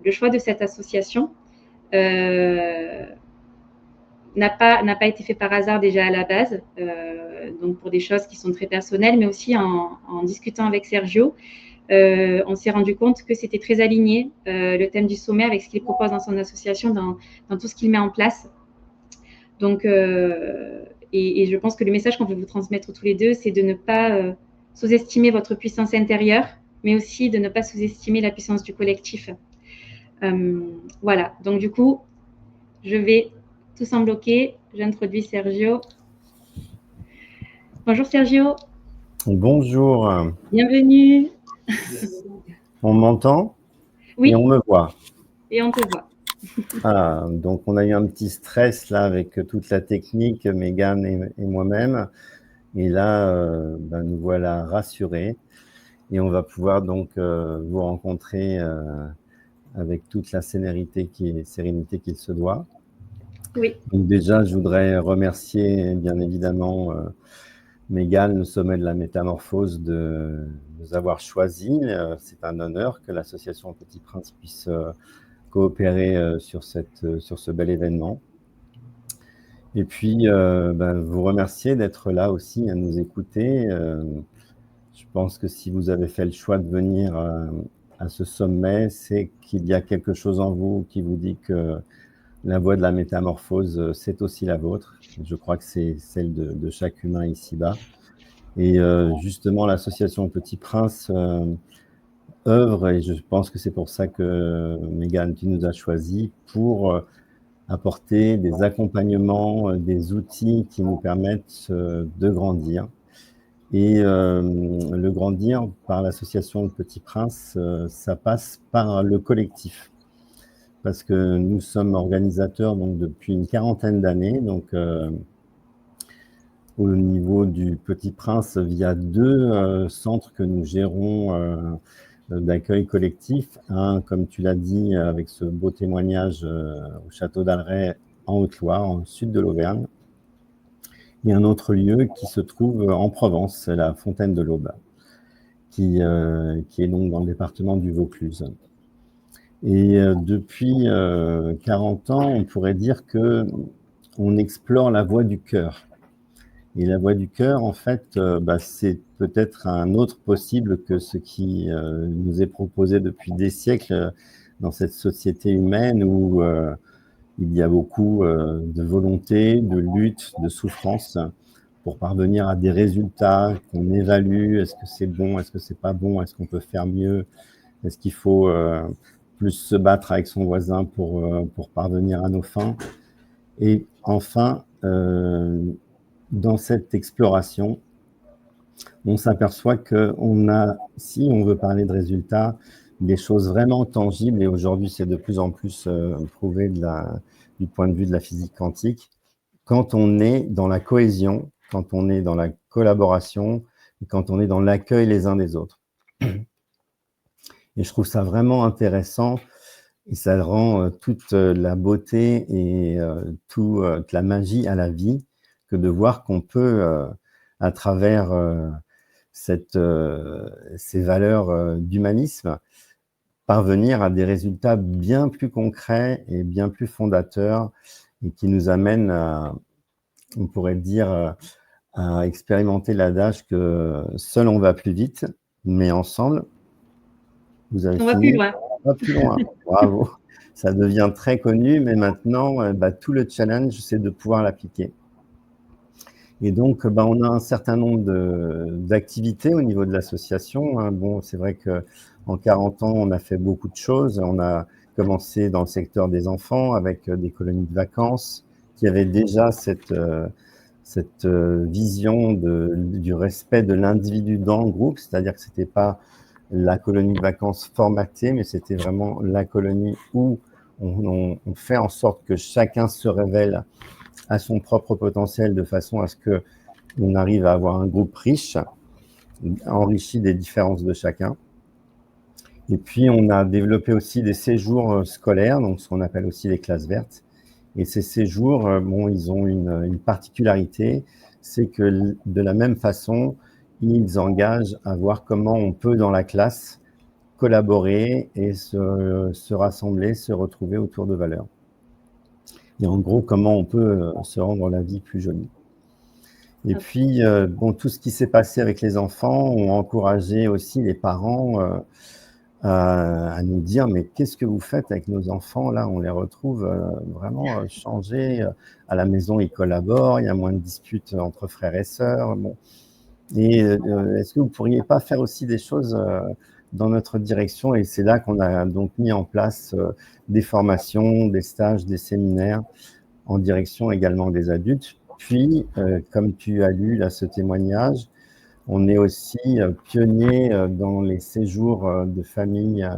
le choix de cette association n'a pas été fait par hasard déjà à la base, donc pour des choses qui sont très personnelles, mais aussi en discutant avec Sergio, on s'est rendu compte que c'était très aligné, le thème du sommet, avec ce qu'il propose dans son association, dans tout ce qu'il met en place. Donc, et je pense que le message qu'on veut vous transmettre tous les deux, c'est de ne pas sous-estimer votre puissance intérieure, mais aussi de ne pas sous-estimer la puissance du collectif. Voilà, donc du coup, je vais tous en bloquer. J'introduis Sergio. Bonjour Sergio. Bonjour. Bienvenue. On m'entend? Oui. Et on me voit? Et on te voit. Ah, donc on a eu un petit stress là avec toute la technique, Mégane et moi-même. Et là, nous voilà rassurés. Et on va pouvoir donc vous rencontrer avec toute la sérénité qu'il se doit. Oui. Donc déjà, je voudrais remercier bien évidemment Mégane, le sommet de la métamorphose, de nous avoir choisis. C'est un honneur que l'association Petit Prince puisse coopérer sur ce bel événement. Et puis, vous remercier d'être là aussi à nous écouter. Je pense que si vous avez fait le choix de venir à ce sommet, c'est qu'il y a quelque chose en vous qui vous dit que la voie de la métamorphose, c'est aussi la vôtre. Je crois que c'est celle de chaque humain ici-bas. Et justement, l'association Petit Prince œuvre, et je pense que c'est pour ça que Mégane, tu nous as choisis, pour apporter des accompagnements, des outils qui nous permettent de grandir. Et le grandir par l'association Petit Prince, ça passe par le collectif. Parce que nous sommes organisateurs donc, depuis une quarantaine d'années, donc au niveau du Petit Prince, via deux centres que nous gérons d'accueil collectif. Un, comme tu l'as dit, avec ce beau témoignage au Château d'Alray, en Haute-Loire, en sud de l'Auvergne. Et un autre lieu qui se trouve en Provence, c'est la Fontaine de l'Aube, qui est donc dans le département du Vaucluse. Et depuis 40 ans, on pourrait dire qu'on explore la voie du cœur. Et la voie du cœur, en fait, c'est peut-être un autre possible que ce qui nous est proposé depuis des siècles dans cette société humaine où il y a beaucoup de volonté, de lutte, de souffrance pour parvenir à des résultats qu'on évalue. Est-ce que c'est bon? Est-ce que c'est pas bon? Est-ce qu'on peut faire mieux? Est-ce qu'il faut plus se battre avec son voisin pour parvenir à nos fins? Et enfin, dans cette exploration, on s'aperçoit qu'on a, si on veut parler de résultats, des choses vraiment tangibles, et aujourd'hui c'est de plus en plus prouvé du point de vue de la physique quantique, quand on est dans la cohésion, quand on est dans la collaboration, et quand on est dans l'accueil les uns des autres. Et je trouve ça vraiment intéressant, et ça rend toute la beauté et toute la magie à la vie, que de voir qu'on peut, à travers ces valeurs d'humanisme, parvenir à des résultats bien plus concrets et bien plus fondateurs, et qui nous amènent à, on pourrait dire, à expérimenter l'adage que seul on va plus vite, mais ensemble, vous avez fini, on va plus loin. On va plus loin. Bravo. Ça devient très connu, mais maintenant, tout le challenge, c'est de pouvoir l'appliquer. Et donc, on a un certain nombre d'activités au niveau de l'association. Bon, c'est vrai qu'en 40 ans, on a fait beaucoup de choses. On a commencé dans le secteur des enfants avec des colonies de vacances qui avaient déjà cette vision du respect de l'individu dans le groupe, c'est-à-dire que c'était pas la colonie de vacances formatée, mais c'était vraiment la colonie où on fait en sorte que chacun se révèle à son propre potentiel, de façon à ce qu'on arrive à avoir un groupe riche, enrichi des différences de chacun. Et puis, on a développé aussi des séjours scolaires, donc ce qu'on appelle aussi les classes vertes. Et ces séjours, ils ont une particularité, c'est que de la même façon, ils engagent à voir comment on peut, dans la classe, collaborer et se rassembler, se retrouver autour de valeurs. Et en gros, comment on peut se rendre la vie plus jolie. Et puis, bon, tout ce qui s'est passé avec les enfants ont encouragé aussi les parents à nous dire, mais qu'est-ce que vous faites avec nos enfants? Là, on les retrouve vraiment changés. À la maison, ils collaborent, il y a moins de disputes entre frères et sœurs. Bon. Et est-ce que vous pourriez pas faire aussi des choses dans notre direction? Et c'est là qu'on a donc mis en place des formations, des stages, des séminaires en direction également des adultes. Puis, comme tu as lu là ce témoignage, on est aussi pionnier dans les séjours de famille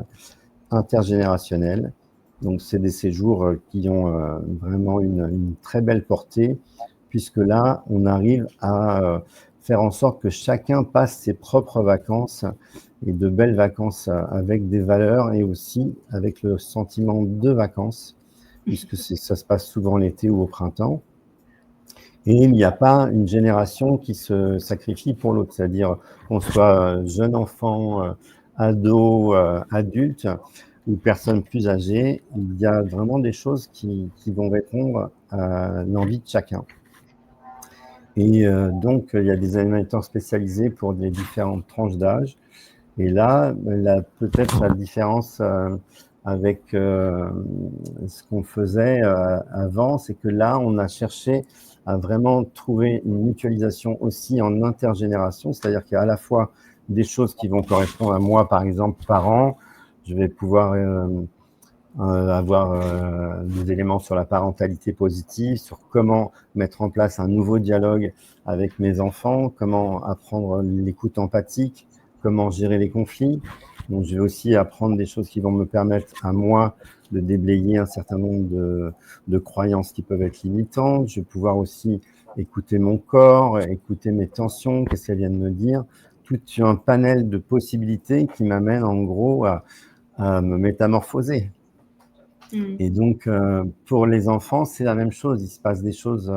intergénérationnels. Donc, c'est des séjours qui ont vraiment une très belle portée, puisque là, on arrive à faire en sorte que chacun passe ses propres vacances et de belles vacances avec des valeurs et aussi avec le sentiment de vacances, puisque ça se passe souvent l'été ou au printemps. Et il n'y a pas une génération qui se sacrifie pour l'autre, c'est-à-dire qu'on soit jeune enfant, ado, adulte ou personne plus âgée, il y a vraiment des choses qui vont répondre à l'envie de chacun. Et donc, il y a des animateurs spécialisés pour les différentes tranches d'âge. Et là, peut-être la différence avec ce qu'on faisait avant, c'est que là, on a cherché à vraiment trouver une mutualisation aussi en intergénération, c'est-à-dire qu'il y a à la fois des choses qui vont correspondre à moi, par exemple, parent, je vais pouvoir avoir des éléments sur la parentalité positive, sur comment mettre en place un nouveau dialogue avec mes enfants, comment apprendre l'écoute empathique, comment gérer les conflits. Donc, je vais aussi apprendre des choses qui vont me permettre à moi de déblayer un certain nombre de croyances qui peuvent être limitantes. Je vais pouvoir aussi écouter mon corps, écouter mes tensions, qu'est-ce qu'elles viennent me dire. Tout un panel de possibilités qui m'amène en gros à me métamorphoser. Et donc, pour les enfants, c'est la même chose. Il se passe des choses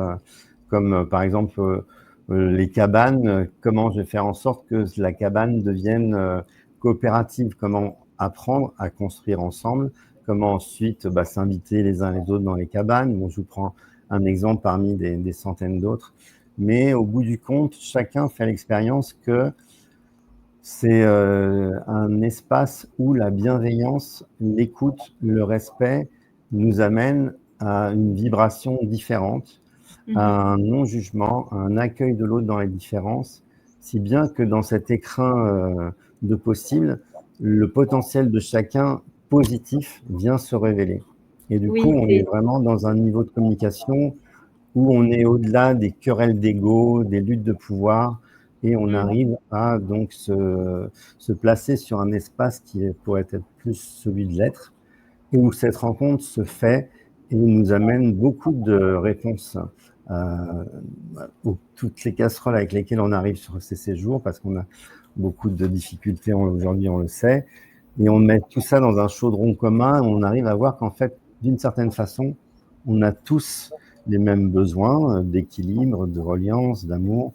comme, par exemple, les cabanes. Comment je vais faire en sorte que la cabane devienne coopérative? Comment apprendre à construire ensemble? Comment ensuite s'inviter les uns les autres dans les cabanes? Bon, je vous prends un exemple parmi des centaines d'autres. Mais au bout du compte, chacun fait l'expérience que c'est un espace où la bienveillance, l'écoute, le respect nous amène à une vibration différente, à un non-jugement, à un accueil de l'autre dans les différences, si bien que dans cet écrin de possible, le potentiel de chacun positif vient se révéler. Et du coup, on est vraiment dans un niveau de communication où on est au-delà des querelles d'ego, des luttes de pouvoir, et on arrive à donc se placer sur un espace qui pourrait être plus celui de l'être, et où cette rencontre se fait et nous amène beaucoup de réponses toutes les casseroles avec lesquelles on arrive sur ces séjours, parce qu'on a beaucoup de difficultés aujourd'hui, on le sait, et on met tout ça dans un chaudron commun, on arrive à voir qu'en fait, d'une certaine façon, on a tous les mêmes besoins d'équilibre, de reliance, d'amour,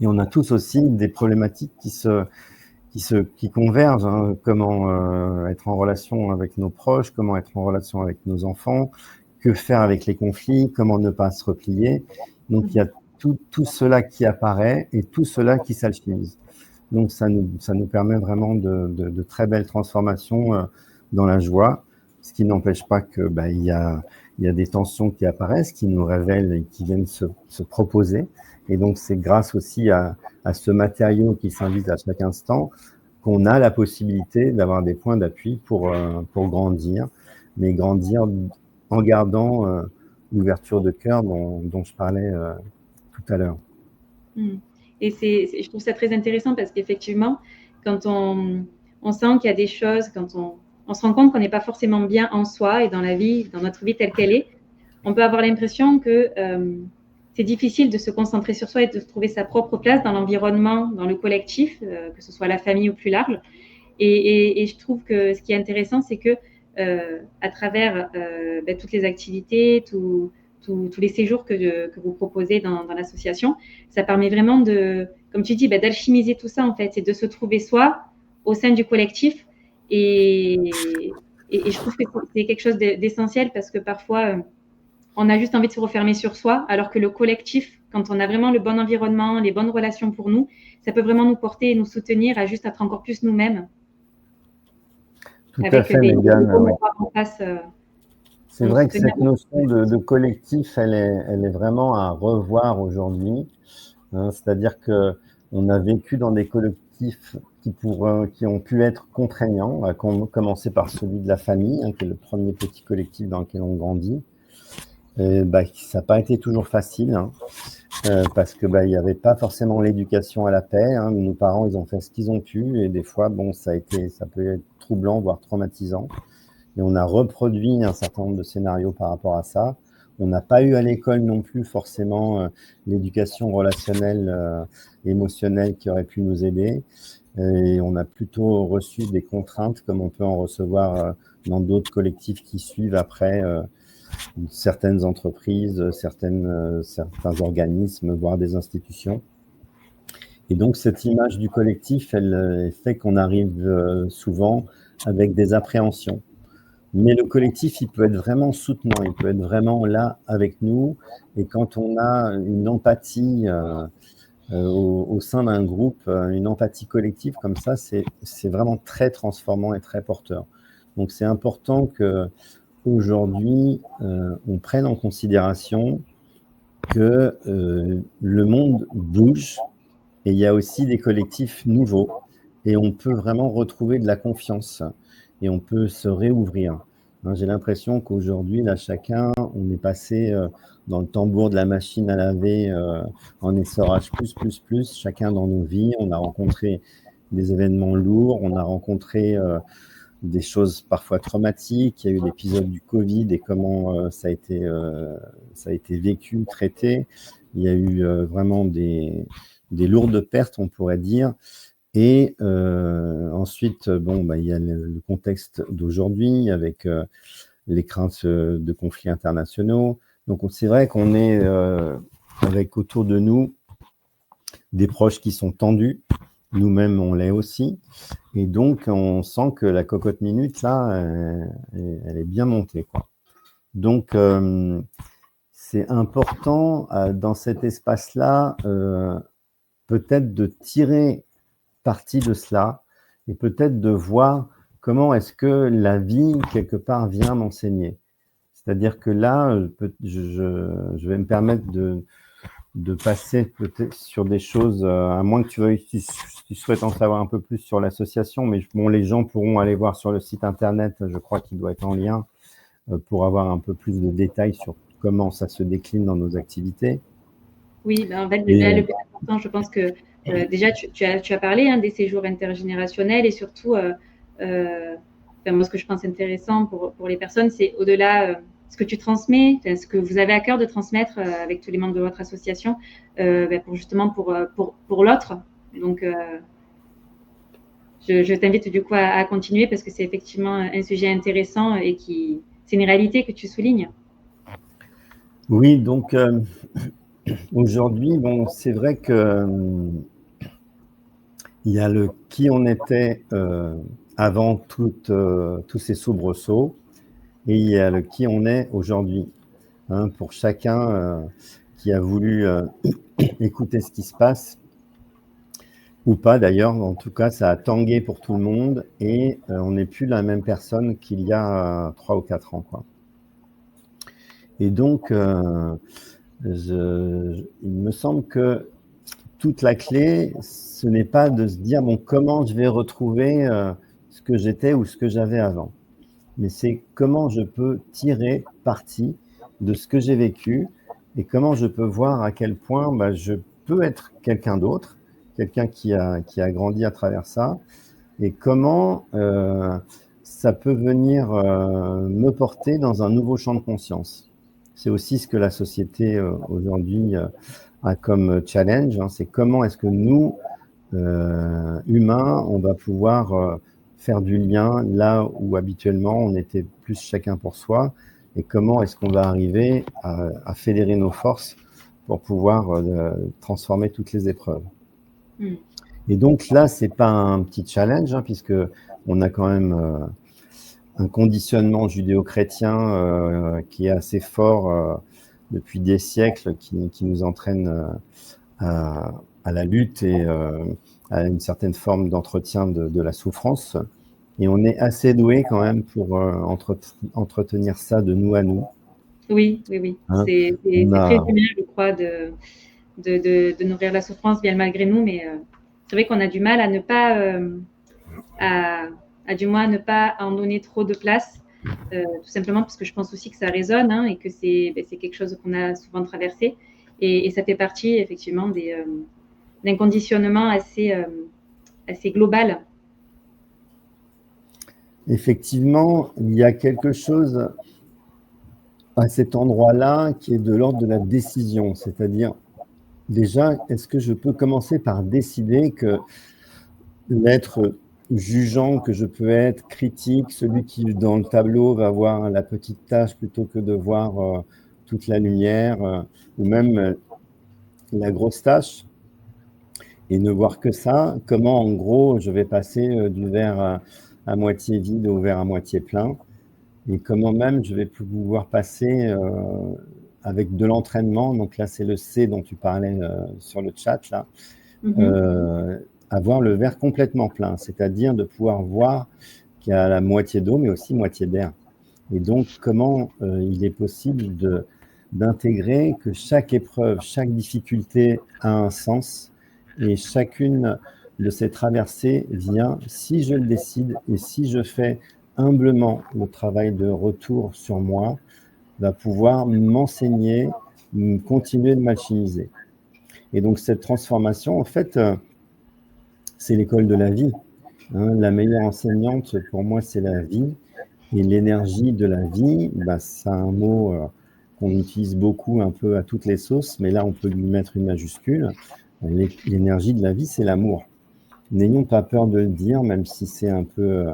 et on a tous aussi des problématiques qui convergent, hein. Comment être en relation avec nos proches, comment être en relation avec nos enfants, que faire avec les conflits, comment ne pas se replier. Donc il y a tout cela qui apparaît et tout cela qui s'alchimise. Donc ça nous permet vraiment de très belles transformations dans la joie, ce qui n'empêche pas que il y a des tensions qui apparaissent, qui nous révèlent et qui viennent se proposer. Et donc c'est grâce aussi à ce matériau qui s'invite à chaque instant qu'on a la possibilité d'avoir des points d'appui pour grandir, mais grandir en gardant l'ouverture de cœur dont je parlais tout à l'heure. Et je trouve ça très intéressant parce qu'effectivement, quand on sent qu'il y a des choses, quand on se rend compte qu'on n'est pas forcément bien en soi et dans la vie, dans notre vie telle qu'elle est, on peut avoir l'impression que c'est difficile de se concentrer sur soi et de trouver sa propre place dans l'environnement, dans le collectif, que ce soit la famille ou plus large. Et je trouve que ce qui est intéressant, c'est que à travers toutes les activités, tous les séjours que vous proposez dans l'association, ça permet vraiment comme tu dis, d'alchimiser tout ça en fait, c'est de se trouver soi au sein du collectif Et je trouve que c'est quelque chose d'essentiel parce que parfois, on a juste envie de se refermer sur soi, alors que le collectif, quand on a vraiment le bon environnement, les bonnes relations pour nous, ça peut vraiment nous porter et nous soutenir à juste être encore plus nous-mêmes. Tout à Avec fait, des Mégane. bons en face C'est pour nous vrai que soutenir. cette notion de collectif, elle est vraiment à revoir aujourd'hui. Hein, c'est-à-dire qu'on a vécu dans des collectifs qui ont pu être contraignants, à commencer par celui de la famille, hein, qui est le premier petit collectif dans lequel on grandit. Et, ça n'a pas été toujours facile, hein, parce que il n'y avait pas forcément l'éducation à la paix. Hein. Nos parents, ils ont fait ce qu'ils ont pu, et des fois, ça peut être troublant, voire traumatisant. Et on a reproduit un certain nombre de scénarios par rapport à ça. On n'a pas eu à l'école non plus forcément l'éducation relationnelle, émotionnelle qui aurait pu nous aider. Et on a plutôt reçu des contraintes comme on peut en recevoir dans d'autres collectifs qui suivent après, certaines entreprises, certains organismes, voire des institutions. Et donc cette image du collectif, elle fait qu'on arrive souvent avec des appréhensions. Mais le collectif, il peut être vraiment soutenant, il peut être vraiment là avec nous. Et quand on a une empathie au sein d'un groupe, une empathie collective comme ça, c'est vraiment très transformant et très porteur. Donc c'est important qu'aujourd'hui, on prenne en considération que le monde bouge et il y a aussi des collectifs nouveaux. Et on peut vraiment retrouver de la confiance et on peut se réouvrir. Hein, j'ai l'impression qu'aujourd'hui, là, on est passé dans le tambour de la machine à laver en essorage plus, chacun dans nos vies. On a rencontré des événements lourds, on a rencontré des choses parfois traumatiques. Il y a eu l'épisode du Covid et comment ça a été vécu, traité. Il y a eu vraiment des lourdes pertes, on pourrait dire. Et ensuite, il y a le contexte d'aujourd'hui avec les craintes de conflits internationaux. Donc, c'est vrai qu'on est avec autour de nous des proches qui sont tendus. Nous-mêmes, on l'est aussi. Et donc, on sent que la cocotte minute, là, elle est bien montée, quoi. Donc, c'est important dans cet espace-là, peut-être de tirer partie de cela et peut-être de voir comment est-ce que la vie, quelque part, vient m'enseigner. C'est-à-dire que là, je vais me permettre de passer peut-être sur des choses, à moins que tu souhaites en savoir un peu plus sur l'association, mais les gens pourront aller voir sur le site internet, je crois qu'il doit être en lien, pour avoir un peu plus de détails sur comment ça se décline dans nos activités. Oui, en fait, le plus important, je pense que déjà, tu as parlé des séjours intergénérationnels et surtout, moi, ce que je pense intéressant pour les personnes, c'est au-delà ce que tu transmets, ce que vous avez à cœur de transmettre avec tous les membres de votre association, pour l'autre. Donc, je t'invite du coup à continuer parce que c'est effectivement un sujet intéressant et c'est une réalité que tu soulignes. Oui, donc aujourd'hui, c'est vrai que il y a le qui on était avant tous ces soubresauts et il y a le qui on est aujourd'hui. Hein, pour chacun qui a voulu écouter ce qui se passe, ou pas d'ailleurs, en tout cas, ça a tangué pour tout le monde et on n'est plus la même personne qu'il y a 3 ou 4 ans, quoi. Et donc, il me semble que toute la clé, ce n'est pas de se dire comment je vais retrouver ce que j'étais ou ce que j'avais avant, mais c'est comment je peux tirer parti de ce que j'ai vécu et comment je peux voir à quel point je peux être quelqu'un d'autre, quelqu'un qui a grandi à travers ça, et comment ça peut venir me porter dans un nouveau champ de conscience. C'est aussi ce que la société aujourd'hui a comme challenge, hein, c'est comment est-ce que nous, humains, on va pouvoir faire du lien là où habituellement on était plus chacun pour soi, et comment est-ce qu'on va arriver à fédérer nos forces pour pouvoir transformer toutes les épreuves. Et donc là, c'est pas un petit challenge, hein, puisque on a quand même un conditionnement judéo-chrétien qui est assez fort depuis des siècles, qui nous entraîne à la lutte et à une certaine forme d'entretien de la souffrance. Et on est assez doué quand même pour entretenir ça de nous à nous. Oui, oui, oui. Hein, C'est très humain, je crois, de nourrir la souffrance bien malgré nous, mais c'est vrai qu'on a du mal à ne pas, à du moins ne pas en donner trop de place, tout simplement parce que je pense aussi que ça résonne hein, et que c'est quelque chose qu'on a souvent traversé. Et ça fait partie effectivement d'un conditionnement assez global. Effectivement, il y a quelque chose à cet endroit-là qui est de l'ordre de la décision, c'est-à-dire déjà, est-ce que je peux commencer par décider que l'être jugeant que je peux être, critique, celui qui dans le tableau va voir la petite tache plutôt que de voir toute la lumière, ou même la grosse tache, et ne voir que ça, comment en gros je vais passer du verre à moitié vide au verre à moitié plein, et comment même je vais pouvoir passer avec de l'entraînement, donc là c'est le C dont tu parlais sur le chat, là, avoir le verre complètement plein, c'est-à-dire de pouvoir voir qu'il y a la moitié d'eau, mais aussi moitié d'air. Et donc, comment il est possible d'intégrer que chaque épreuve, chaque difficulté a un sens, et chacune de ces traversées vient, si je le décide, et si je fais humblement le travail de retour sur moi, va pouvoir m'enseigner, continuer de m'alchimiser. Et donc, cette transformation, en fait, c'est l'école de la vie. Hein. La meilleure enseignante, pour moi, c'est la vie. Et l'énergie de la vie, bah, c'est un mot qu'on utilise beaucoup un peu à toutes les sauces, mais là, on peut lui mettre une majuscule. L'énergie de la vie, c'est l'amour. N'ayons pas peur de le dire, même si c'est un peu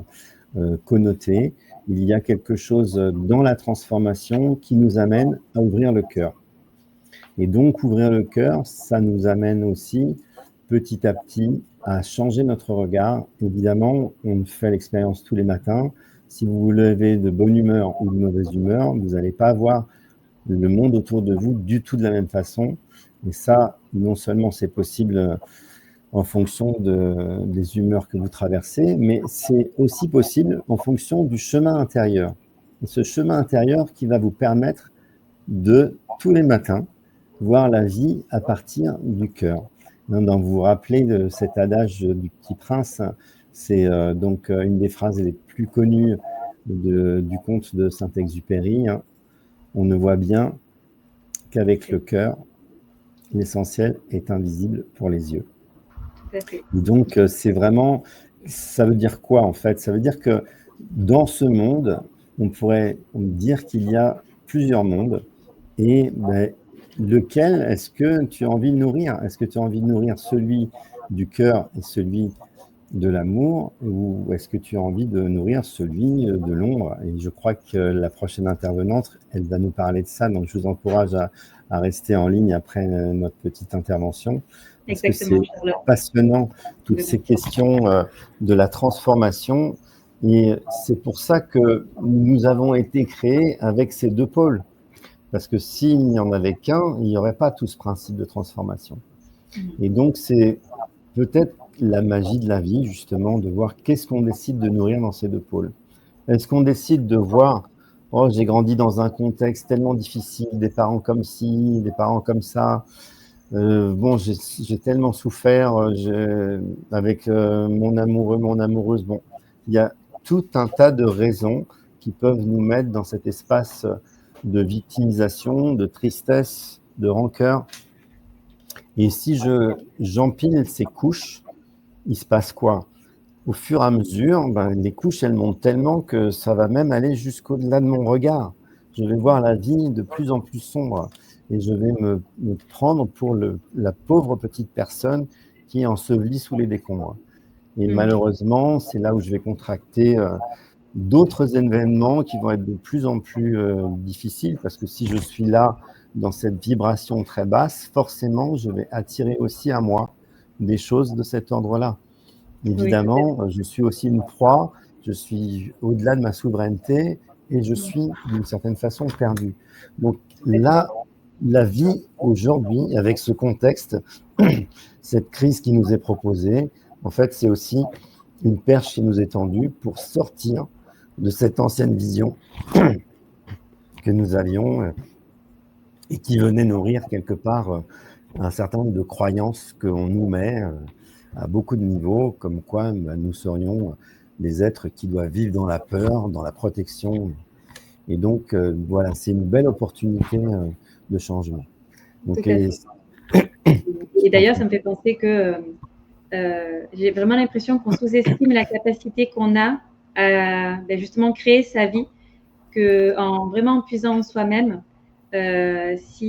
connoté. Il y a quelque chose dans la transformation qui nous amène à ouvrir le cœur. Et donc, ouvrir le cœur, ça nous amène aussi, petit à petit, à changer notre regard. Évidemment, on fait l'expérience tous les matins. Si vous vous levez de bonne humeur ou de mauvaise humeur, vous n'allez pas voir le monde autour de vous du tout de la même façon. Et ça, non seulement c'est possible en fonction des humeurs que vous traversez, mais c'est aussi possible en fonction du chemin intérieur. Et ce chemin intérieur qui va vous permettre de, tous les matins, voir la vie à partir du cœur. Donc, vous vous rappelez de cet adage du Petit Prince, c'est donc une des phrases les plus connues du conte de Saint-Exupéry. Hein. On ne voit bien qu'avec le cœur, l'essentiel est invisible pour les yeux. Tout à fait. Et donc, c'est vraiment, ça veut dire quoi en fait? Ça veut dire que dans ce monde, on pourrait dire qu'il y a plusieurs mondes, et ben, lequel est-ce que tu as envie de nourrir? Est-ce que tu as envie de nourrir celui du cœur et celui de l'amour, ou est-ce que tu as envie de nourrir celui de l'ombre? Et je crois que la prochaine intervenante, elle va nous parler de ça, donc je vous encourage à rester en ligne après notre petite intervention, parce Exactement, que c'est passionnant, toutes ces questions de la transformation, et c'est pour ça que nous avons été créés avec ces deux pôles. Parce que s'il n'y en avait qu'un, il n'y aurait pas tout ce principe de transformation. Et donc, c'est peut-être la magie de la vie, justement, de voir qu'est-ce qu'on décide de nourrir dans ces deux pôles. Est-ce qu'on décide de voir, oh, j'ai grandi dans un contexte tellement difficile, des parents comme ci, des parents comme ça, bon, j'ai tellement souffert avec mon amoureux, mon amoureuse. Bon, il y a tout un tas de raisons qui peuvent nous mettre dans cet espace de victimisation, de tristesse, de rancœur. Et si j'empile ces couches, il se passe quoi? Au fur et à mesure, ben, les couches, elles montent tellement que ça va même aller jusqu'au-delà de mon regard. Je vais voir la vie de plus en plus sombre et je vais me prendre pour la pauvre petite personne qui est ensevelie sous les décombres. Et malheureusement, c'est là où je vais contracter d'autres événements qui vont être de plus en plus difficiles, parce que si je suis là dans cette vibration très basse, forcément, je vais attirer aussi à moi des choses de cet ordre-là. Évidemment, je suis aussi une proie, je suis au-delà de ma souveraineté et je suis d'une certaine façon perdu. Donc là, la vie aujourd'hui, avec ce contexte, cette crise qui nous est proposée, en fait, c'est aussi une perche qui nous est tendue pour sortir de cette ancienne vision que nous avions et qui venait nourrir quelque part un certain nombre de croyances qu'on nous met à beaucoup de niveaux, comme quoi nous serions des êtres qui doivent vivre dans la peur, dans la protection. Et donc, voilà, c'est une belle opportunité de changement. Donc, et d'ailleurs, ça me fait penser que j'ai vraiment l'impression qu'on sous-estime la capacité qu'on a à justement créer sa vie, en vraiment puisant en soi-même. Parce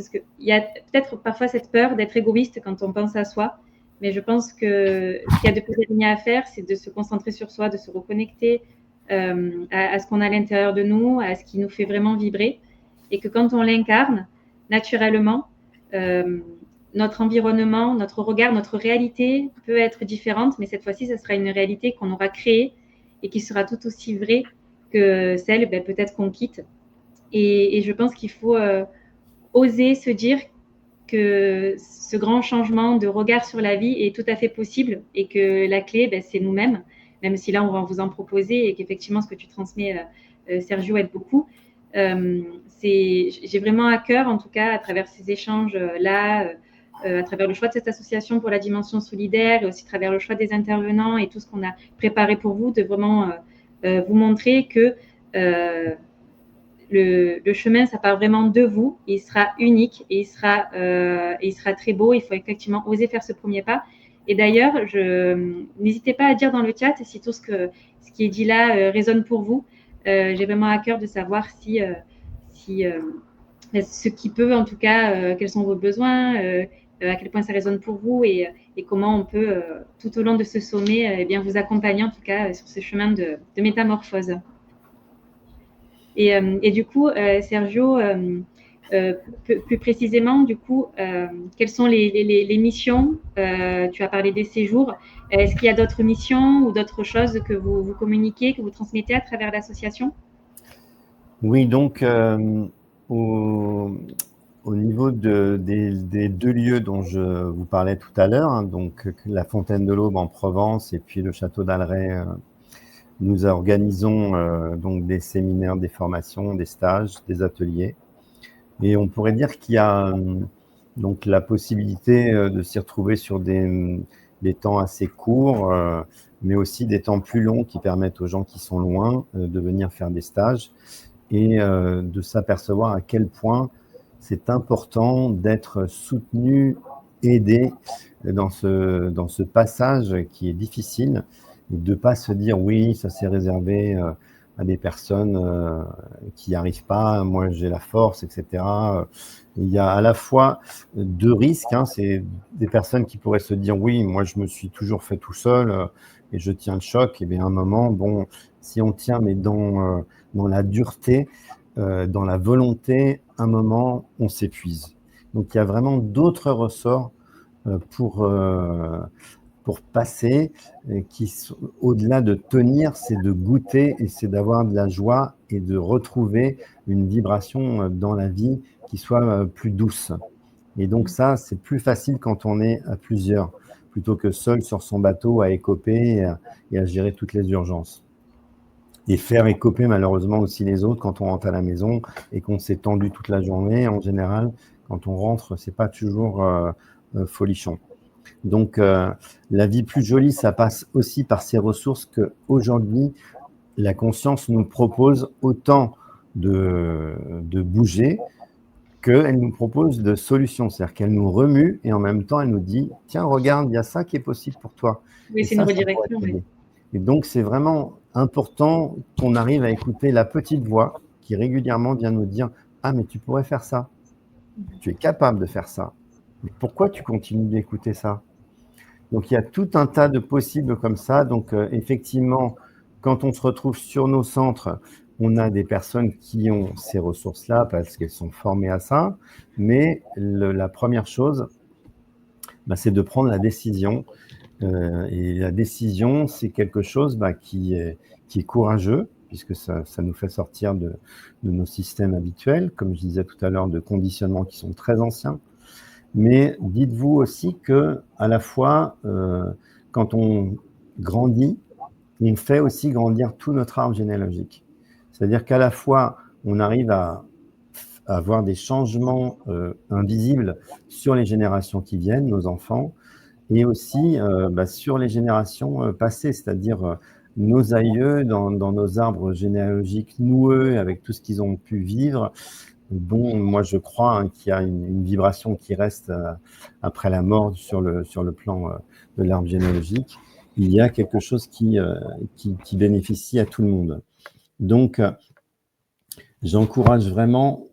qu'il y a peut-être parfois cette peur d'être égoïste quand on pense à soi, mais je pense que ce qu'il y a de plus aligné à faire, c'est de se concentrer sur soi, de se reconnecter à ce qu'on a à l'intérieur de nous, à ce qui nous fait vraiment vibrer, et que quand on l'incarne, naturellement, notre environnement, notre regard, notre réalité peut être différente, mais cette fois-ci, ça sera une réalité qu'on aura créée et qui sera tout aussi vraie que celle peut-être qu'on quitte. Et je pense qu'il faut oser se dire que ce grand changement de regard sur la vie est tout à fait possible et que la clé, c'est nous-mêmes, même si là, on va vous en proposer et qu'effectivement, ce que tu transmets, Sergio, aide beaucoup. J'ai vraiment à cœur, en tout cas, à travers ces échanges-là, à travers le choix de cette association pour la dimension solidaire et aussi à travers le choix des intervenants et tout ce qu'on a préparé pour vous, de vraiment vous montrer que le chemin, ça part vraiment de vous. Il sera unique et il sera très beau. Il faut effectivement oser faire ce premier pas. Et d'ailleurs, n'hésitez pas à dire dans le chat si tout ce qui est dit là résonne pour vous. J'ai vraiment à cœur de savoir ce qui peut, en tout cas, quels sont vos besoins, à quel point ça résonne pour vous et comment on peut, tout au long de ce sommet, bien vous accompagner, en tout cas, sur ce chemin de métamorphose. Et du coup, Sergio, plus précisément, du coup, quelles sont les missions? Tu as parlé des séjours. Est-ce qu'il y a d'autres missions ou d'autres choses que vous communiquez, que vous transmettez à travers l'association? Oui, donc au niveau des deux lieux dont je vous parlais tout à l'heure, hein, donc la Fontaine de l'Aube en Provence et puis le Château d'Alray, nous organisons donc des séminaires, des formations, des stages, des ateliers. Et on pourrait dire qu'il y a donc la possibilité de s'y retrouver sur des temps assez courts, mais aussi des temps plus longs qui permettent aux gens qui sont loin de venir faire des stages et de s'apercevoir à quel point c'est important d'être soutenu, aidé dans ce passage qui est difficile, et de ne pas se dire oui, ça c'est réservé à des personnes qui n'y arrivent pas, moi j'ai la force, etc. Il y a à la fois deux risques, hein, c'est des personnes qui pourraient se dire oui, moi je me suis toujours fait tout seul et je tiens le choc, et bien à un moment, bon, si on tient mais dans la dureté, dans la volonté, un moment, on s'épuise. Donc, il y a vraiment d'autres ressorts pour passer, qui sont au-delà de tenir, c'est de goûter et c'est d'avoir de la joie et de retrouver une vibration dans la vie qui soit plus douce. Et donc ça, c'est plus facile quand on est à plusieurs, plutôt que seul sur son bateau à écoper et à gérer toutes les urgences. Et faire écoper malheureusement aussi les autres quand on rentre à la maison et qu'on s'est tendu toute la journée. En général, quand on rentre, c'est pas toujours folichon. Donc, la vie plus jolie, ça passe aussi par ces ressources que aujourd'hui la conscience nous propose autant de bouger qu'elle nous propose de solutions. C'est-à-dire qu'elle nous remue et en même temps, elle nous dit « Tiens, regarde, il y a ça qui est possible pour toi. » Oui, c'est une redirection. Oui. Et donc, c'est vraiment important qu'on arrive à écouter la petite voix qui régulièrement vient nous dire « Ah, mais tu pourrais faire ça. Tu es capable de faire ça. Mais pourquoi tu continues d'écouter ça ?» Donc, il y a tout un tas de possibles comme ça. Donc, effectivement, quand on se retrouve sur nos centres, on a des personnes qui ont ces ressources-là parce qu'elles sont formées à ça. Mais la première chose, c'est de prendre la décision Et la décision, c'est quelque chose qui est courageux, puisque ça nous fait sortir de nos systèmes habituels, comme je disais tout à l'heure, de conditionnements qui sont très anciens. Mais dites-vous aussi que, à la fois, quand on grandit, on fait aussi grandir tout notre arbre généalogique. C'est-à-dire qu'à la fois, on arrive à avoir des changements invisibles sur les générations qui viennent, nos enfants, et aussi sur les générations passées, c'est-à-dire nos aïeux dans nos arbres généalogiques noueux, avec tout ce qu'ils ont pu vivre, dont moi je crois qu'il y a une vibration qui reste après la mort sur le plan de l'arbre généalogique. Il y a quelque chose qui bénéficie à tout le monde. Donc, j'encourage vraiment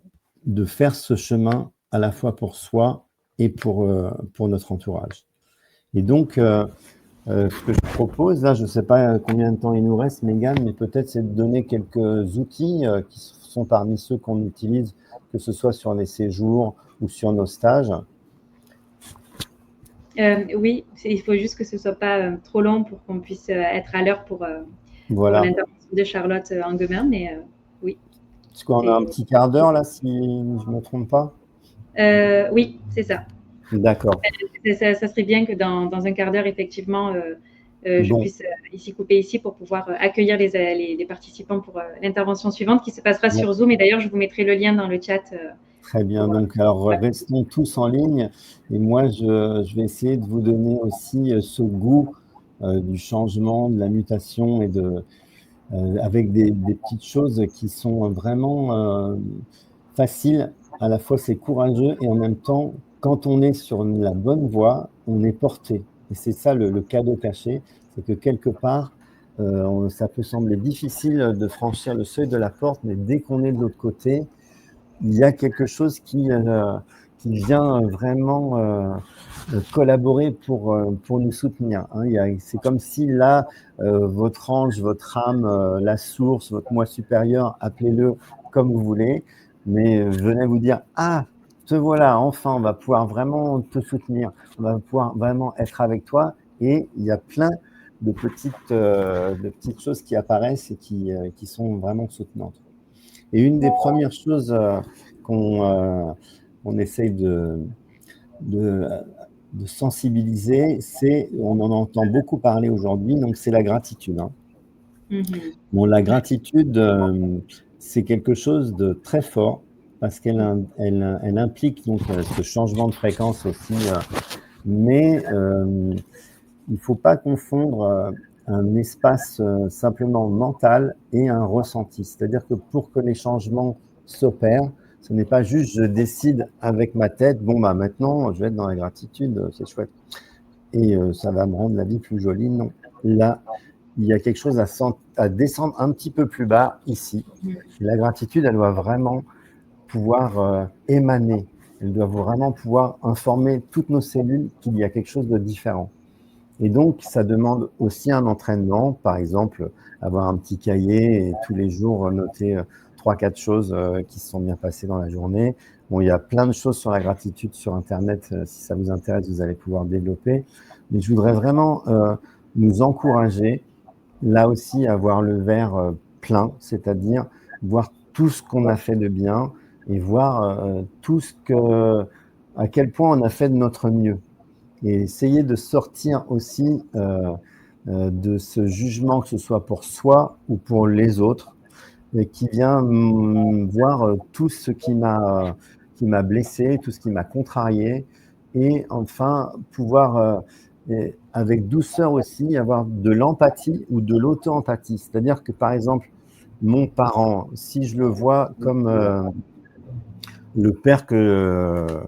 de faire ce chemin à la fois pour soi et pour notre entourage. Et donc, ce que je propose, là, je ne sais pas combien de temps il nous reste, Mégane, mais peut-être c'est de donner quelques outils qui sont parmi ceux qu'on utilise, que ce soit sur les séjours ou sur nos stages. Oui, il faut juste que ce ne soit pas trop long pour qu'on puisse être à l'heure pour l'intervention de Charlotte Angemer, mais oui. Est-ce qu'on a un petit quart d'heure, là, si je ne me trompe pas? Oui, c'est ça. D'accord. Ça serait bien que dans un quart d'heure, effectivement, je puisse couper ici pour pouvoir accueillir les participants pour l'intervention suivante qui se passera sur Zoom. Et d'ailleurs, je vous mettrai le lien dans le chat. Très bien. Donc, alors, restons tous en ligne. Et moi, je vais essayer de vous donner aussi ce goût du changement, de la mutation et avec des petites choses qui sont vraiment faciles. À la fois, c'est courageux et en même temps, quand on est sur la bonne voie, on est porté. Et c'est ça le cadeau caché, c'est que quelque part, ça peut sembler difficile de franchir le seuil de la porte, mais dès qu'on est de l'autre côté, il y a quelque chose qui vient vraiment collaborer pour nous soutenir. C'est comme si là, votre ange, votre âme, la source, votre moi supérieur, appelez-le comme vous voulez, mais venez vous dire « Ah, te voilà, enfin, on va pouvoir vraiment te soutenir, on va pouvoir vraiment être avec toi. » Et il y a plein de petites choses qui apparaissent et qui sont vraiment soutenantes. Et une des premières choses qu'on essaye de sensibiliser, on en entend beaucoup parler aujourd'hui, donc c'est la gratitude. Bon, la gratitude, c'est quelque chose de très fort parce qu'elle implique donc ce changement de fréquence aussi, mais il ne faut pas confondre un espace simplement mental et un ressenti. C'est-à-dire que pour que les changements s'opèrent, ce n'est pas juste je décide avec ma tête, bon, maintenant, je vais être dans la gratitude, c'est chouette. Et ça va me rendre la vie plus jolie. Non. Là, il y a quelque chose à descendre un petit peu plus bas ici. La gratitude, elle doit vraiment pouvoir émaner. Elle doit vraiment pouvoir informer toutes nos cellules qu'il y a quelque chose de différent. Et donc, ça demande aussi un entraînement, par exemple, avoir un petit cahier et tous les jours noter 3-4 choses qui se sont bien passées dans la journée. Bon, il y a plein de choses sur la gratitude sur Internet. Si ça vous intéresse, vous allez pouvoir développer. Mais je voudrais vraiment nous encourager, là aussi, à voir le verre plein, c'est-à-dire voir tout ce qu'on a fait de bien et voir à quel point on a fait de notre mieux. Et essayer de sortir aussi de ce jugement, que ce soit pour soi ou pour les autres, et qui vient voir tout ce qui m'a blessé, tout ce qui m'a contrarié, et enfin pouvoir, avec douceur aussi, avoir de l'empathie ou de l'auto-empathie. C'est-à-dire que, par exemple, mon parent, si je le vois comme le père que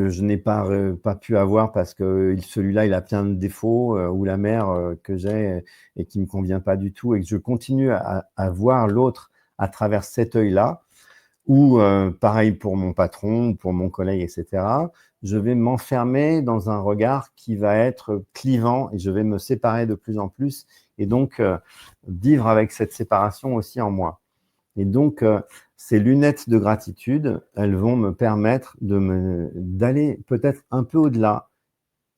je n'ai pas pu avoir parce que celui-là, il a plein de défauts, ou la mère que j'ai et qui ne me convient pas du tout, et que je continue à voir l'autre à travers cet œil-là, ou pareil pour mon patron, pour mon collègue, etc., je vais m'enfermer dans un regard qui va être clivant et je vais me séparer de plus en plus et donc vivre avec cette séparation aussi en moi. Et donc, ces lunettes de gratitude, elles vont me permettre d'aller peut-être un peu au-delà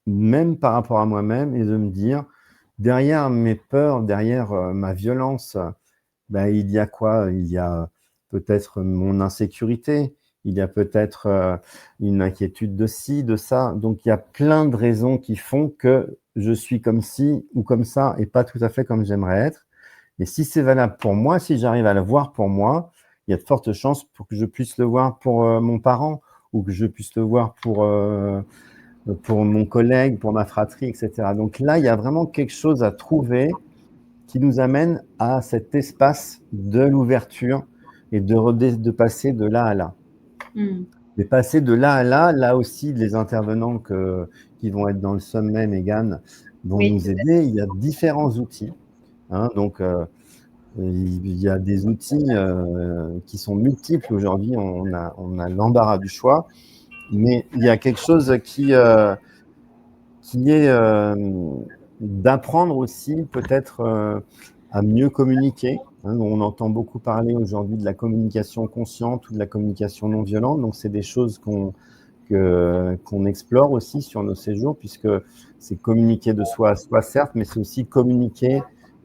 même par rapport à moi-même, et de me dire, derrière mes peurs, derrière ma violence, ben, il y a quoi? Il y a peut-être mon insécurité, il y a peut-être une inquiétude de ci, de ça. Donc, il y a plein de raisons qui font que je suis comme ci ou comme ça et pas tout à fait comme j'aimerais être. Et si c'est valable pour moi, si j'arrive à le voir pour moi, il y a de fortes chances pour que je puisse le voir pour mon parent ou que je puisse le voir pour mon collègue, pour ma fratrie, etc. Donc là, il y a vraiment quelque chose à trouver qui nous amène à cet espace de l'ouverture et de passer de là à là. De passer de là à là, là aussi, les intervenants qui vont être dans le sommet, Mégane, vont Oui, nous aider. Il y a différents outils. Hein, donc, il y a des outils qui sont multiples aujourd'hui. On a l'embarras du choix. Mais il y a quelque chose qui est d'apprendre aussi peut-être à mieux communiquer. Hein. On entend beaucoup parler aujourd'hui de la communication consciente ou de la communication non violente. Donc, c'est des choses qu'on explore aussi sur nos séjours, puisque c'est communiquer de soi à soi, certes, mais c'est aussi communiquer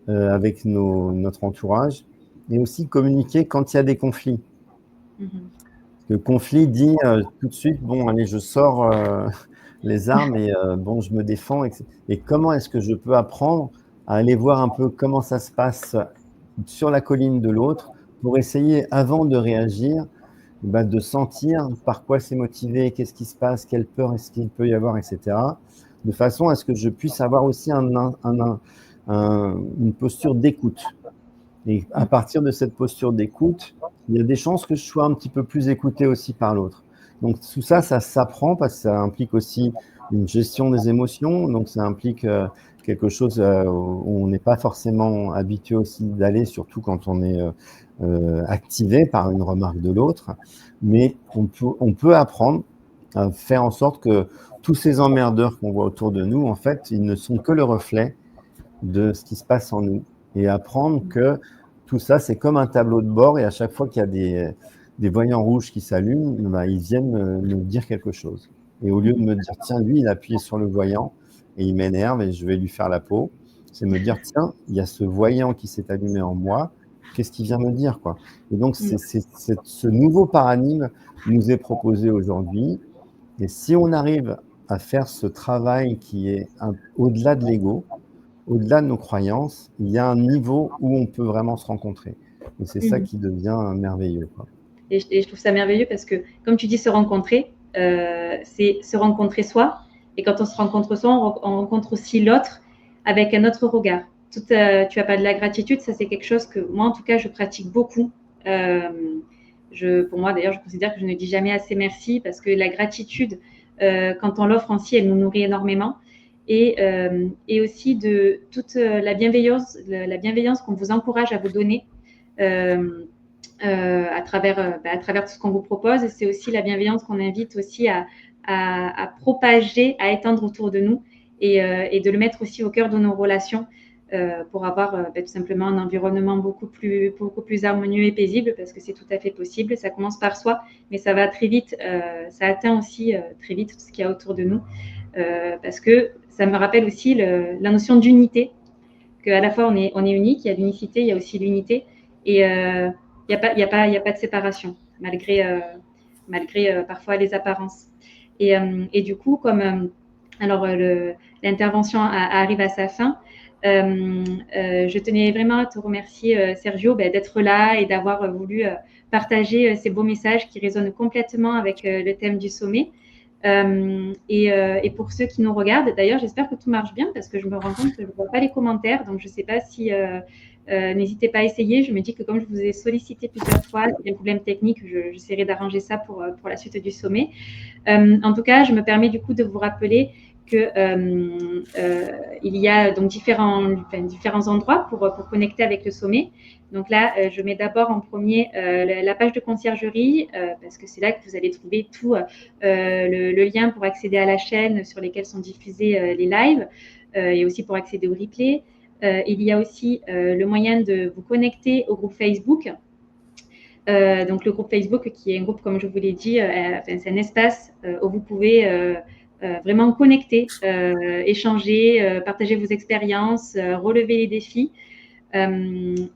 avec notre entourage et aussi communiquer quand il y a des conflits. Le conflit dit tout de suite, bon, allez, je sors les armes et bon, je me défends. Et comment est-ce que je peux apprendre à aller voir un peu comment ça se passe sur la colline de l'autre pour essayer, avant de réagir, bah, de sentir par quoi c'est motivé, qu'est-ce qui se passe, quelle peur est-ce qu'il peut y avoir, etc. De façon à ce que je puisse avoir aussi une posture d'écoute. Et à partir de cette posture d'écoute, il y a des chances que je sois un petit peu plus écouté aussi par l'autre. Donc tout ça, ça s'apprend parce que ça implique aussi une gestion des émotions. Donc ça implique quelque chose où on n'est pas forcément habitué aussi d'aller, surtout quand on est activé par une remarque de l'autre. Mais on peut apprendre à faire en sorte que tous ces emmerdeurs qu'on voit autour de nous, en fait, ils ne sont que le reflet de ce qui se passe en nous. Et apprendre que tout ça, c'est comme un tableau de bord, et à chaque fois qu'il y a des voyants rouges qui s'allument, ben, ils viennent me dire quelque chose. Et au lieu de me dire, tiens, lui, il a appuyé sur le voyant, et il m'énerve, et je vais lui faire la peau, c'est me dire, tiens, il y a ce voyant qui s'est allumé en moi, qu'est-ce qu'il vient me dire, quoi. Et donc, ce nouveau paradigme nous est proposé aujourd'hui, et si on arrive à faire ce travail qui est au-delà de l'ego, au-delà de nos croyances, il y a un niveau où on peut vraiment se rencontrer. Et c'est ça qui devient merveilleux, quoi. Et je trouve ça merveilleux parce que, comme tu dis, se rencontrer, c'est se rencontrer soi. Et quand on se rencontre soi, on rencontre aussi l'autre avec un autre regard. Tu as pas de la gratitude, ça c'est quelque chose que moi, en tout cas, je pratique beaucoup. Pour moi, d'ailleurs, je considère que je ne dis jamais assez merci parce que la gratitude, quand on l'offre aussi, elle nous nourrit énormément. Et aussi de toute la bienveillance qu'on vous encourage à vous donner. À travers tout ce qu'on vous propose. Et c'est aussi la bienveillance qu'on invite aussi à propager, à étendre autour de nous et de le mettre aussi au cœur de nos relations pour avoir tout simplement un environnement beaucoup plus harmonieux et paisible parce que c'est tout à fait possible. Ça commence par soi, mais ça va très vite, ça atteint aussi très vite tout ce qu'il y a autour de nous parce que ça me rappelle aussi la notion d'unité, qu'à la fois on est unique, il y a l'unicité, il y a aussi l'unité et il n'y a pas de séparation, malgré parfois les apparences. Et du coup, comme l'intervention arrive à sa fin, je tenais vraiment à te remercier, Sergio, d'être là et d'avoir voulu partager ces beaux messages qui résonnent complètement avec le thème du sommet. Et pour ceux qui nous regardent, d'ailleurs, j'espère que tout marche bien parce que je me rends compte que je ne vois pas les commentaires. Donc, je ne sais pas si n'hésitez pas à essayer. Je me dis que comme je vous ai sollicité plusieurs fois, il y a des problèmes techniques, j'essaierai d'arranger ça pour la suite du sommet. En tout cas, je me permets du coup de vous rappeler que il y a donc différents endroits pour connecter avec le sommet. Donc là, je mets d'abord en premier la page de conciergerie parce que c'est là que vous allez trouver tout le lien pour accéder à la chaîne sur lesquelles sont diffusés les lives et aussi pour accéder au replay. Il y a aussi le moyen de vous connecter au groupe Facebook. Donc le groupe Facebook qui est un groupe, comme je vous l'ai dit, c'est un espace où vous pouvez vraiment connecter, échanger, partager vos expériences, relever les défis.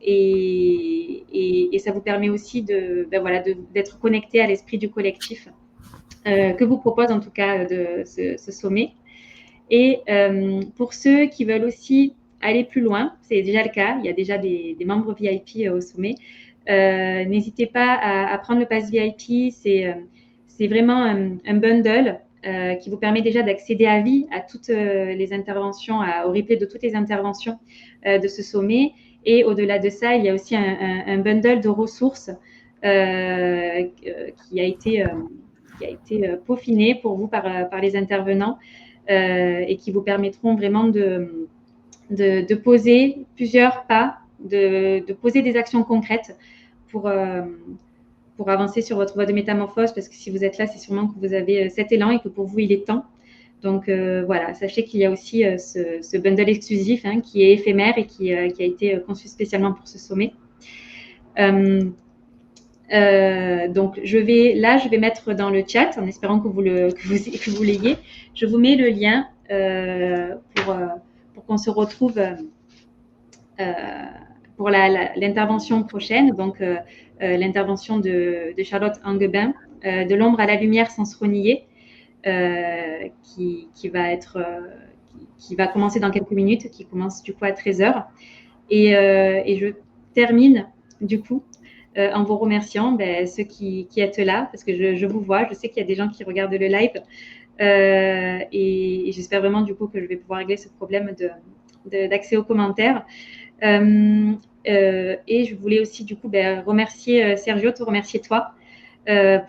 Et ça vous permet aussi d'être connecté à l'esprit du collectif que vous propose en tout cas ce sommet. Et pour ceux qui veulent aussi aller plus loin, c'est déjà le cas, il y a déjà des membres VIP au sommet. N'hésitez pas à prendre le pass VIP, c'est vraiment un bundle qui vous permet déjà d'accéder à vie à toutes les interventions, au replay de toutes les interventions de ce sommet. Et au-delà de ça, il y a aussi un bundle de ressources qui a été peaufiné pour vous par les intervenants et qui vous permettront vraiment de poser plusieurs pas, de poser des actions concrètes pour avancer sur votre voie de métamorphose, parce que si vous êtes là, c'est sûrement que vous avez cet élan et que pour vous, il est temps. Donc voilà, sachez qu'il y a aussi ce bundle exclusif qui est éphémère et qui a été conçu spécialement pour ce sommet. Donc je vais mettre dans le chat, en espérant que vous l'ayez. Je vous mets le lien pour qu'on se retrouve pour l'intervention prochaine, donc l'intervention de Charlotte Anguebin, de l'ombre à la lumière sans se renier, qui va commencer dans quelques minutes, qui commence du coup à 13h. Et je termine du coup en vous remerciant ceux qui êtes là, parce que je vous vois, je sais qu'il y a des gens qui regardent le live, et j'espère vraiment du coup que je vais pouvoir régler ce problème d'accès aux commentaires. Et je voulais aussi du coup remercier Sergio, te remercier toi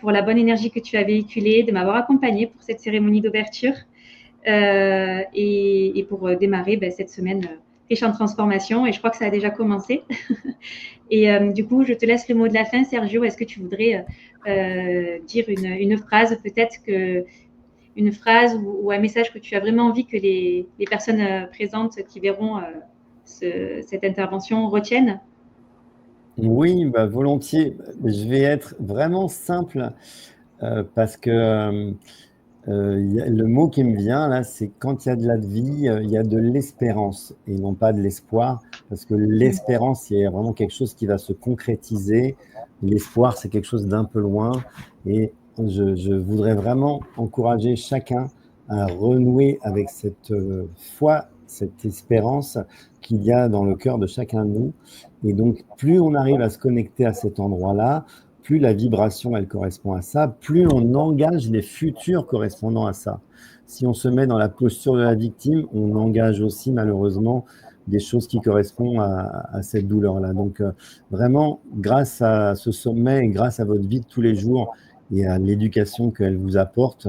pour la bonne énergie que tu as véhiculée, de m'avoir accompagnée pour cette cérémonie d'ouverture et pour démarrer cette semaine riche en transformation, et je crois que ça a déjà commencé. Et du coup, je te laisse le mot de la fin, Sergio. Est-ce que tu voudrais dire une phrase, peut-être une phrase ou un message que tu as vraiment envie que les personnes présentes qui verront cette intervention retiennent? Oui, volontiers. Je vais être vraiment simple parce que le mot qui me vient là, c'est quand il y a de la vie, il y a de l'espérance et non pas de l'espoir, parce que l'espérance, c'est vraiment quelque chose qui va se concrétiser. L'espoir, c'est quelque chose d'un peu loin, et je voudrais vraiment encourager chacun à renouer avec cette foi, cette espérance qu'il y a dans le cœur de chacun de nous. Et donc, plus on arrive à se connecter à cet endroit-là, plus la vibration, elle correspond à ça, plus on engage les futurs correspondant à ça. Si on se met dans la posture de la victime, on engage aussi malheureusement des choses qui correspondent à cette douleur-là. Donc vraiment, grâce à ce sommet et grâce à votre vie de tous les jours et à l'éducation qu'elle vous apporte,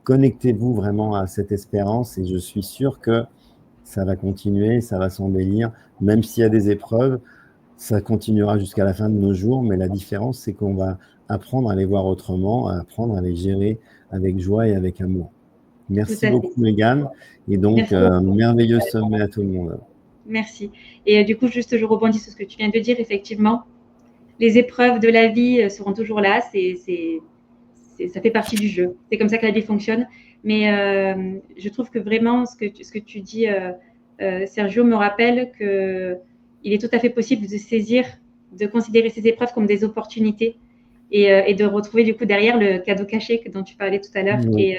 connectez-vous vraiment à cette espérance, et je suis sûr que ça va continuer, ça va s'embellir, même s'il y a des épreuves. Ça continuera jusqu'à la fin de nos jours, mais la différence, c'est qu'on va apprendre à les voir autrement, à apprendre à les gérer avec joie et avec amour. Merci beaucoup, Mégane. Et donc, merveilleux sommet à tout le monde. Merci. Et du coup, juste, je rebondis sur ce que tu viens de dire. Effectivement, les épreuves de la vie seront toujours là. Ça fait partie du jeu. C'est comme ça que la vie fonctionne. Mais je trouve que vraiment, ce que tu dis, Sergio, me rappelle que il est tout à fait possible de considérer ces épreuves comme des opportunités et de retrouver du coup derrière le cadeau caché dont tu parlais tout à l'heure. Oui.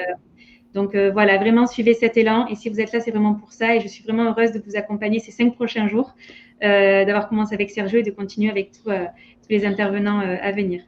Donc voilà, vraiment suivez cet élan, et si vous êtes là, c'est vraiment pour ça, et je suis vraiment heureuse de vous accompagner ces 5 prochains jours, d'avoir commencé avec Sergio et de continuer avec tous les intervenants à venir.